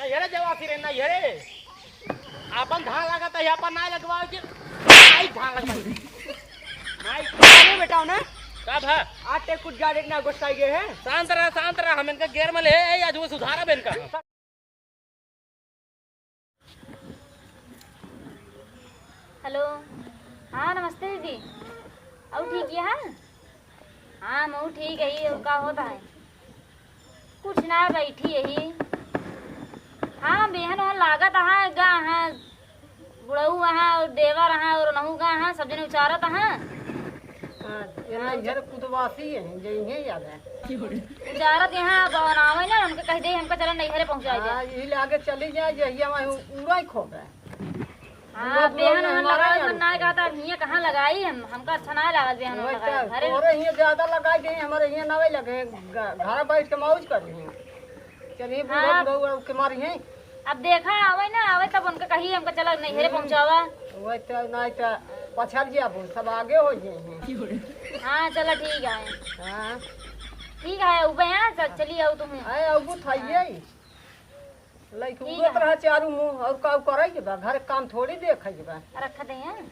नैहरे जवा फिरे नैहरे अपन धान लगाता है अपन ना लगवाओ के नहीं धान लगवाई नहीं अरे बेटा ना कब है आटे कुछ गाड़ी ना गुस्साई गए हैं। शांत रहा हम इनका गेर में ले आज वो सुधारा बेन का। हेलो हाँ नमस्ते दीदी। अब ठीक है हाँ मैं ठीक है ही का होता है कुछ ना बैठी यही। हाँ बेहन वहाँ लागत हाँ गा हाँ बुढ़ऊ हाँ और देवर हाँ और नहू गा हाँ सब जने उचारत हाँ इधर कुदवासी है जइहे याद है उचारत यहाँ बनावे ना हमके कह दे हमका चला नैहरे पहुँचा जाए यही लागे चली जाए जहिया मैं पूरा ही खो गए। हाँ बेहन वहाँ लगा ना कहता हियाँ कहाँ लगाई हमका अच्छा ना लागल बेहन लगाई घरे और ये ज्यादा लगाई दे हमारे ये नवे लगे घर बैठ के मौज कर रही हैं। चलिए बुढ़ऊ के मारी हैं। अब देखा आवे ना आवे तब उनका कही हमका चला नैहरे पहुँचावा वही तो नहीं तो पछड़ जाबो सब आगे हो जाए। हाँ चलो ठीक है हाँ ठीक है ऊपर यहाँ चलिए आओ तुम आए अब थाइए लाइक उगत रहा चारू मुंह और का करे के बा घर काम थोड़ी देखे के बा रख दे हैं।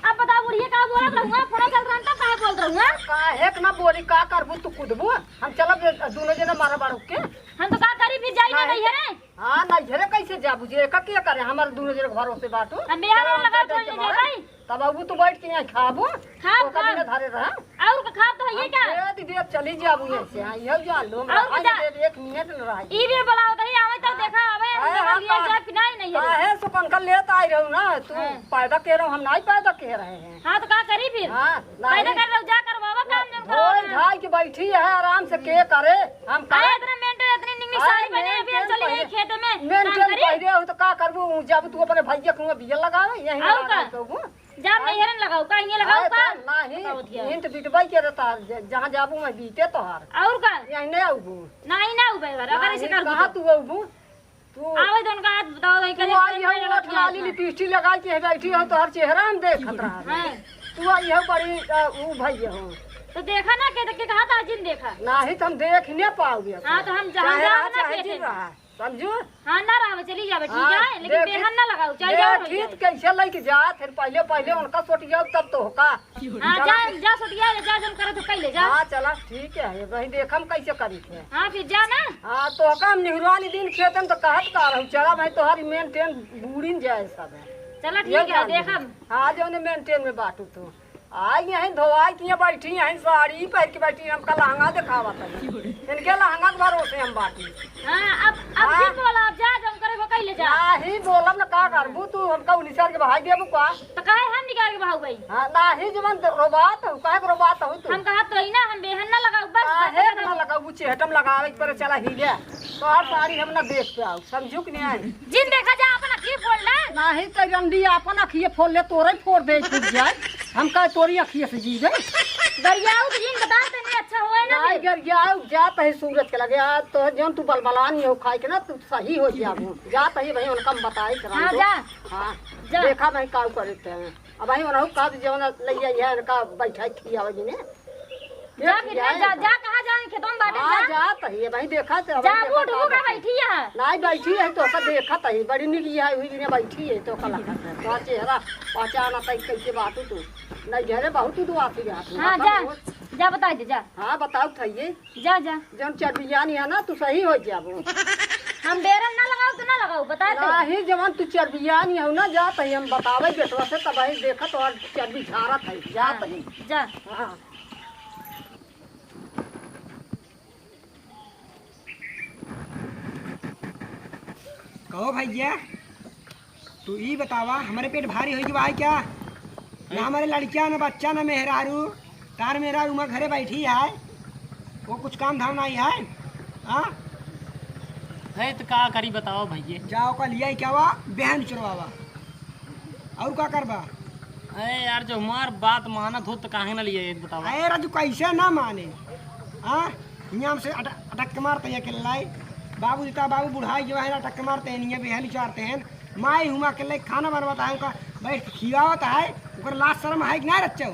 अब बता बुढ़िया का बोला रहूंगा फोन चल रहा था काहे बोल रहूंगा काहे ना बोली का करबू तू कूदबू हम चलब दोनों जना मारा बाड़ू के हम तो का करी फिर जाई ना नहीं है रे। हां नहीं झरे कैसे जाबू जे का के करे हमार दोनों जना घरों से बाटू हम बिहार लगा तो ले जाई तब अब तू बैठ के यहां खाबू खा तो कभी ना धरे रहा और खा तो है क्या ए दीदी अब चली जाबू यहां से हां यह जान लो एक मिनट न रही ई भी बुलाओ दही आवे तो देखा आवे हम लिया जा कि नहीं है है सो पंखा लेत आई रहू ना तू पैदा के रहो हम नहीं पैदा के रहे हैं। हां तो का करी फिर हां पैदा कर रहो जा कर बाबा काम जन करो ओए भाई के बैठी है आराम से के करे हम का इतना मेंटेन इतनी निंगनी साड़ी बने अभी चली है खेत में मेंटेन पहले हो तो का करबू जब तू अपने भैया को बिया लगावे यही और का जा नैहरन लगाओ का ये लगाओ का नहीं इंट बिटबाई के रहता जहां जाबू मैं बीते तोहार और का यही नहीं आबू नहीं ना उबे अगर ऐसे कर कहां तू आबू तू आवे दोन का हाथ बताओ नहीं करे आई लाली लिपस्टिक लगा के बैठी हो तोहर चेहरा हम देखत रहा हां तू आई हो बड़ी ऊ भैया हो तो देखा ना के कहा था जिन देखा नहीं तो हम देख नहीं पाओगे। हां तो हम जहां जाना खेते समझो हां ना रहा चली जावे ठीक है लेकिन बेहन ना लगाओ चल जाओ ठीक कैसे लेके जा फिर पहले उनका सोटिया तब तो होगा। हां जा सोटिया जा जन करे तो कैले जा हां चला ठीक है वही देखम कैसे करी थे। हां फिर जा ना हां तो हम निहरवाली दिन खेतन तो कहत का रहू चला भाई तोहारी मेंटेन बूढ़ीन जाए सब चलो ठीक है देखम हां जो ने मेंटेन में बाटू तो आई यहीं धोवाई की बैठी यहीं साड़ी पहन के बैठी हमका लहंगा दिखावा था इनके लहंगा के भरोसे हम बाटी। हां अब फिर बोला अब जा जम करे को कैले जा नहीं बोलम ना का करबू तू हमका 19 के भाई देबू का तो काहे हम निकाल के भाग गई। हां नहीं जवन रोबात हो काहे रोबात हो तू हम कहा तो ही ना हम बेहन ना लगाओ बस काहे ना लगाऊ चेहटम लगावे पर चला हिले तो हर साड़ी हम ना देख के आओ समझू कि नहीं आई जिन देखा जा अपन अखी फोड़ ले नहीं तो रंडी अपन अखिए फोड़ ले तोरे फोड़ दे छूट जाए हम का तोरी अखिए से जी गए दरियाऊ तो जिन बता ते नहीं अच्छा होए ना नहीं गरियाऊ जात है सूरज के लगे आ तो जन तू बलबलानी हो खाई के ना तू सही हो जाबू जात है भाई उनका बताई करा हां जा हां जा देखा मैं काम करते हैं अब भाई उनहु का जवन लइया है इनका बैठा खियावे जी ने जा फिर जा कहां जाए खेतों में बाटे हां जात है भाई देखा तो जा बूढ़ का बैठी है नहीं बैठी है तो का देखा है बड़ी निकी है हुई ने बैठी है तो कला है तो चेहरा पहचाना तई कैसे बात तू नहीं घरे बहुत तू आती है। हां जा बता दे जा हां बताओ थइए जा जन चरबियानी है ना तू सही हो जाबो हम बेरन ना लगाओ तो ना लगाओ बता दे नहीं जवन तू चरबियानी हो ना जात है हम बतावे बेटवा से तब ही देखत और चरबी झारत है जात है जा हां कहो भैया तू ई बतावा हमारे पेट भारी हो गया है क्या ना हमारे लड़किया ना बच्चा ना मेहरारू तार मेहरारू मैं घरे बैठी है वो कुछ काम धाम नहीं है। हाँ है तो का करी बताओ भैया जाओ का लिया क्या हुआ बहन चुरवावा और क्या करवा। अरे यार जो हमार बात मानत हो तो काहे ना लिए एक बताओ। अरे राजू कैसे ना माने। हाँ यहाँ से अटक के मारते हैं के लाई बाबू जीता बाबू बुढ़ाई जो है ना अटक के मारते हैं नहीं बहन चारते हैं माई हुआ के लिए खाना बनवाता है उनका बैठ खिलावता है उनका लाश शर्म है कि नहीं रच्चा।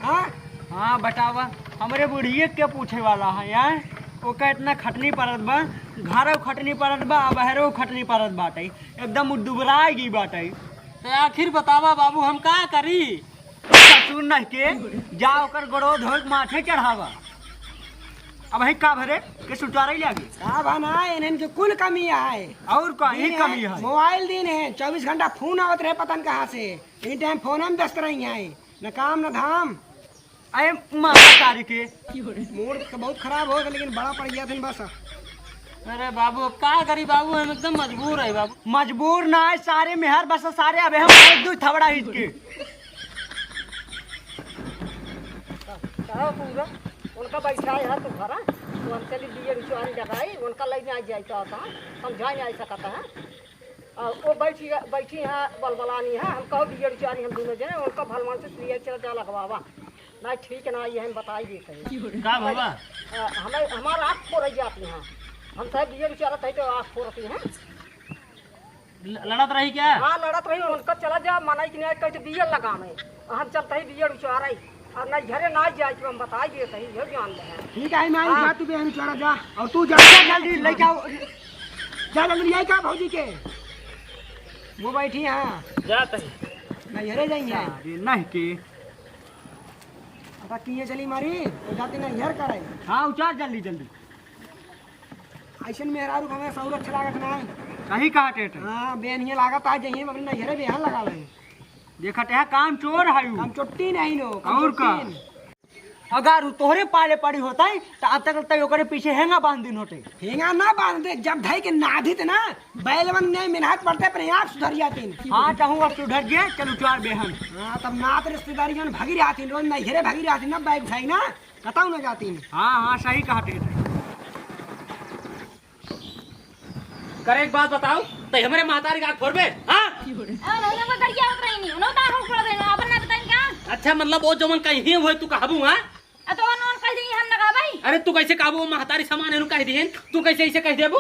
हाँ हाँ बतावा हमारे बुढ़िए के पूछे वाला है यार ओका इतना खटनी पड़त बा, घरों खटनी पड़त बा, बहरों खटनी पड़त बाटे, एकदम दुबराई गई बाटे। तो आखिर बतावा बाबू हम का करी? ससुर नहीं के जा ओकर गोड़ो धोक माथे चढ़ावा। अब ही का भरे के सुटारे लागी का बना इन्हन के कुल कमी है। और कहीं कमी है। मोबाइल दिन है 24 घंटा फोन आवत रहे पता न कहाँ से, एनी टाइम फोन में व्यस्त रही है, न काम न धाम। अरे माता कारी के मूड तो बहुत खराब हो गया लेकिन बड़ा पड़ गया था बस। अरे बाबू अब का करी बाबू, हम एकदम मजबूर है बाबू। मजबूर ना है सारे मेहर बस सारे अबे हम एक दू थबड़ा हिट के पूरा उनका बैठा है तू घर तो हम चली दिए रिचुआरी लगाई उनका लेने आ जाए तो समझा नहीं आ सकता है। और वो बैठी है बलबलानी है, हम कहो दिए रिचुआरी हम दोनों जने उनका भलवान से लिए चल जा लगवावा नहीं ठीक ना ये हम बताई देते हैं। का बाबा हमें हमारा आँख फोड़ जाती हैं, हम सब दिए रिचुआरा थे तो आँख फोड़ती हैं। लड़त रही क्या? हाँ लड़त रही उनका चला जा मनाई कि नहीं कहते दिए लगा में हम चलते ही दिए रिचुआरा और नहीं घरे ना जाए तो हम बताई देते हैं ये जान ले। ठीक है मैं जा तू बहन चढ़ा जा और तू जा जल्दी ले जाओ जा जल्दी आई का भौजी के वो बैठी हाँ जाते नैहरे जाइए। अरे नहीं के पता किए चली मारी तो जाती नैहर करे। हाँ उचार जल्दी जल्दी ऐसे मेहरारू हमें सौर अच्छा लागत ना है। कहीं कहा टेट हाँ बेन ये लागत आ जाइए अपने नैहरे बेहन लगा ले देखा है काम चोर है हम चुट्टी नहीं नो और का अगर तोहरे पाले पड़ी होता है तो अब तक लगता है ओकरे पीछे हैंगा बांध दिन होते हेंगा ना बांधते जब धई के नाधित ना बैलवन ने मेहनत पड़ते अपने आप सुधर जाती। हाँ चाहूँ अब सुधर गया चलो चार बेहन। हाँ तब नात रिश्तेदारी जन भागी रहती रोज नैहरे भागी रहती ना बैग उठाई ना कताऊ न जाती। हाँ हाँ सही कहा टेट करे एक बात बताओ तो हमारे महतारी का फोड़ में हाँ? अच्छा मतलब वो जो मन कहीं हुए तू कहबू हाँ? अरे तू कैसे काबू महतारी सामान है कह दी तू कैसे ऐसे कह देबू?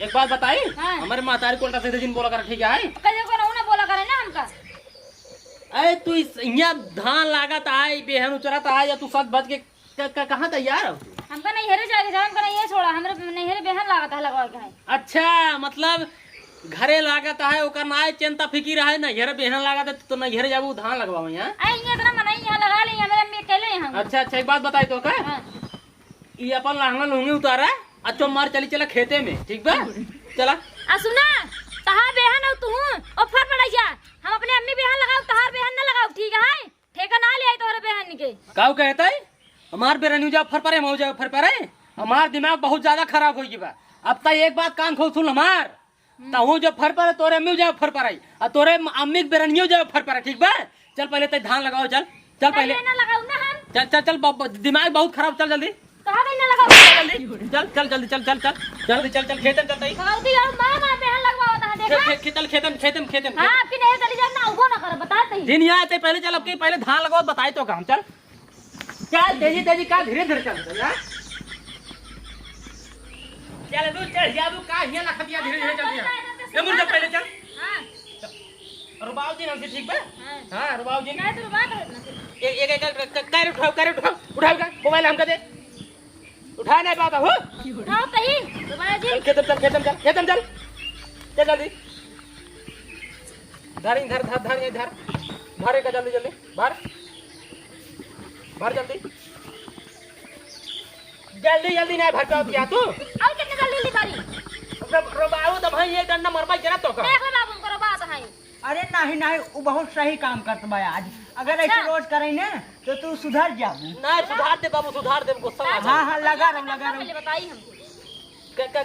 एक बात बताई हाँ। हमारे महतारी को उल्टा सीधे जिन बोला कर ठीक है? अरे तू यहाँ धान लागत आए बेहन उचरत आए या तू सच बच के कहाँ तैयार हो? हमका नैहरे जाके जान का नहीं छोड़ा हमरे नैहरे बेहन लागत है लगवा के है। अच्छा मतलब घरे लागत है ओकर नाय चिंता फिकीर है नैहरे बेहन लागत है तो नैहरे जाबू धान लगवाओ यहाँ। आई ये इतना मनाई यहाँ लगा ली हमारे अम्मी अकेले यहाँ। अच्छा अच्छा एक बात बताई तो का हाँ। ये अपन लहंगा लुंगी उतारा अच्छो मार चली चला खेते में ठीक बा चला। आ सुना तहार बेहन हो तू ऑफर पड़ जा हम अपने अम्मी बेहन लगाओ तहार बेहन न लगाओ ठीक है ठेका ना ले आई तोहरे बेहन के। काऊ कहता है हमार बेरनी जा फर परे मौ जा फर परे हमार दिमाग बहुत ज्यादा खराब हो गई बा। अब तक एक बात कान खोल सुन हमार तहू जो फर परे तोरे अम्मी जा फर परे और तोरे अम्मी के बेरनियो जा फर परे ठीक बा। चल पहले ते धान लगाओ चल चल पहले ना लगाऊ ना हम चल चल चल दिमाग बहुत खराब चल जल्दी कहां नहीं ना लगाऊ जल्दी चल चल जल्दी चल चल चल जल्दी चल चल खेतन चलते लगाऊ दी और मां बेहन लगवाओ ता देखा खेतन खेतन खेतन खेतन हां आपकी नहीं चली जा ना उगो ना कर बताते ही दिन यहाँ आते पहले चल अब के पहले धान लगाओ बताए तो काम चल चल तेजी तेजी का धीरे धीरे चल यार चल तू चल जाबू का हिया ना खतिया धीरे धीरे चल ये मुझे पहले चल हां रुबाव जी हमसे ठीक बा हां रुबाव जी नहीं तो बात है एक एक कर उठाओ का मोबाइल हमका दे उठा नहीं पाता हो उठाओ कहीं दोबारा जी खेतम चल जल्दी धर इधर धर धर इधर भरे का जल्दी जल्दी भर भर जल्दी जल्दी जल्दी नहीं भर पाओ क्या तू और कितने जल्दी ली तारी रोबाऊ तो भाई ये डंडा मरबा जरा तो का देख लो बाबू करो बात है। अरे नहीं नहीं वो बहुत सही काम करत बा आज अगर ऐसे रोज करे ना तो तू सुधर जाबू। नहीं सुधार दे बाबू सुधार दे गुस्सा आ हाँ हाँ लगा रहा पहले बताई हमको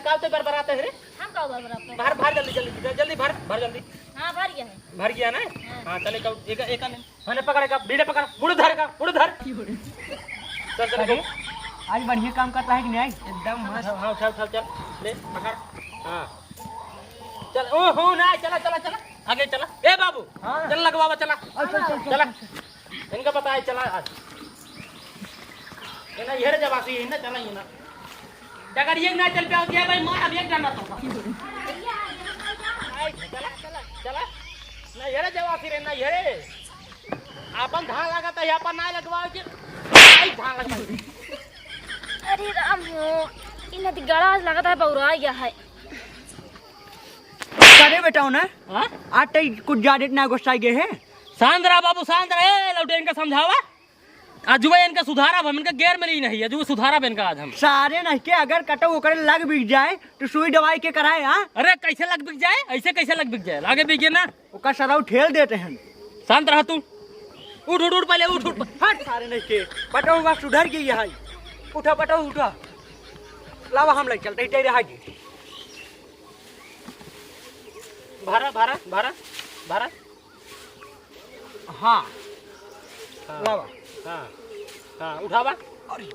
कब तो बरबराते हैं रे हम का बराबर भर भर जल्दी जल्दी जल्दी भर भर जल्दी हां भर गया है भर गया ना हाँ चले कब एक एक मैंने पकड़े का बीड़े पकड़ उड़ धर चल चल आज बढ़िया काम करता है कि नहीं एकदम मस्त हाँ चल ले पकड़ हाँ चल ओ हो ना चला चला चला आगे चला ए बाबू हाँ। चल लगवावा चला चल चला इनका पता है चला आज ये ना ये जब आती है ना चला ये ना अगर ये ना चल पे दिया भाई मार अब एक जाना तो चला ना ये जब आती रे ना ये अपन धान लगा था यहाँ पर ना लगवाओ कि अरे राम हो इन नदी गड़ा लगता है बौरा गया है। करे बेटा ना हाँ? आज तो कुछ ज्यादा ना गुस्सा गए है। शांत रहा बाबू, शांत रहे। लौटे इनका समझावा आज जुआ इनका सुधारा हम इनका गैर मिली नहीं है जो सुधारा बे इनका आज हम सारे नहीं के अगर कटो ओकरे लग बिक जाए तो सुई दवाई के कराए। हाँ अरे कैसे लग बिक जाए, ऐसे कैसे लग बिक जाए, लागे बिके ना। ओका सराउ ठेल देते हैं। शांत रहा तू, उठ उठ उठ पहले उठ उठ। हट सारे नहीं के पटो हुआ सुधर गई है। उठा पटो उठा लावा हम लग चलते तेरे हाजी। भारा भारा भारा भारा। हाँ लावा। हाँ हाँ उठावा। अरे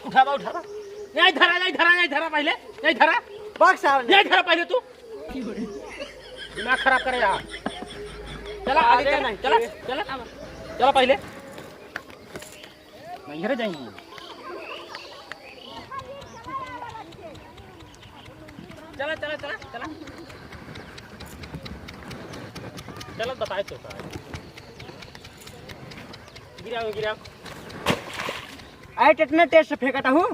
उठावा उठावा। नहीं धरा नहीं धरा नहीं धरा पहले नहीं धरा बक सारे नहीं धरा पहले तू दिमाग खराब करे यार। चला आगे चला नहीं, चला चला चला पहले नहीं घर जाएंगे। चला चला चला चला चलो बताए तो गिराओ गिराओ। आए इतने तेज से फेंकता हूँ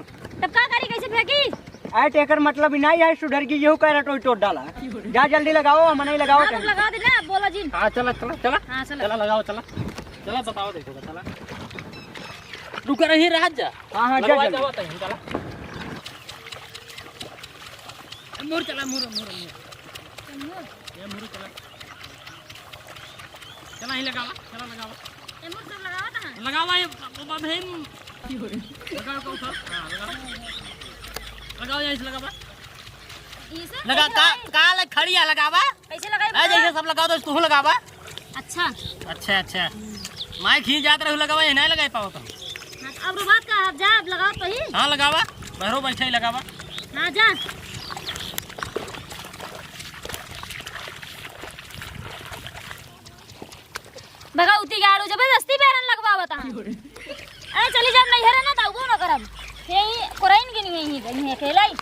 तब का करी कैसे फेंकी? आए टेकर मतलब नहीं आए सुधर की यहू कह रहा तो तोड़ डाला। जा जल्दी लगाओ हम नहीं लगाओ। हाँ, तो लगा दे ना बोला जी। हाँ चला चला चला हाँ, चला। चला लगाओ चला चला बताओ देखो चला रुक रही रात जा। हाँ हाँ जा लगवा जल्दी। जाओ तहीं चला मोर चला मोर मोर मोर ये मोर चला चला ही लगावा चला लगावा ए मुझ सब लगावा था। लगावा ये बाबा बहन लगाओ को सर। हां लगाओ लगाओ ऐसे लगावा इसे लगा का लग खड़ी है लगावा कैसे लगाई? आ जैसे सब लगाओ तो तू लगावा। अच्छा अच्छा अच्छा माई खींच जात रहो लगावा ये नहीं लगा पाओ तुम। हाँ, तो अब रुबात का आप जा अब लगाओ तो ही। हाँ लगावा बहरो बैठे ही लगावा। हाँ जा भगाउती गाड़ू जबरदस्ती बेरन लगवावा ता। अरे चली जब नहीं हरे ना तो वो ना करब यही कोराइन की नहीं है अकेला ही।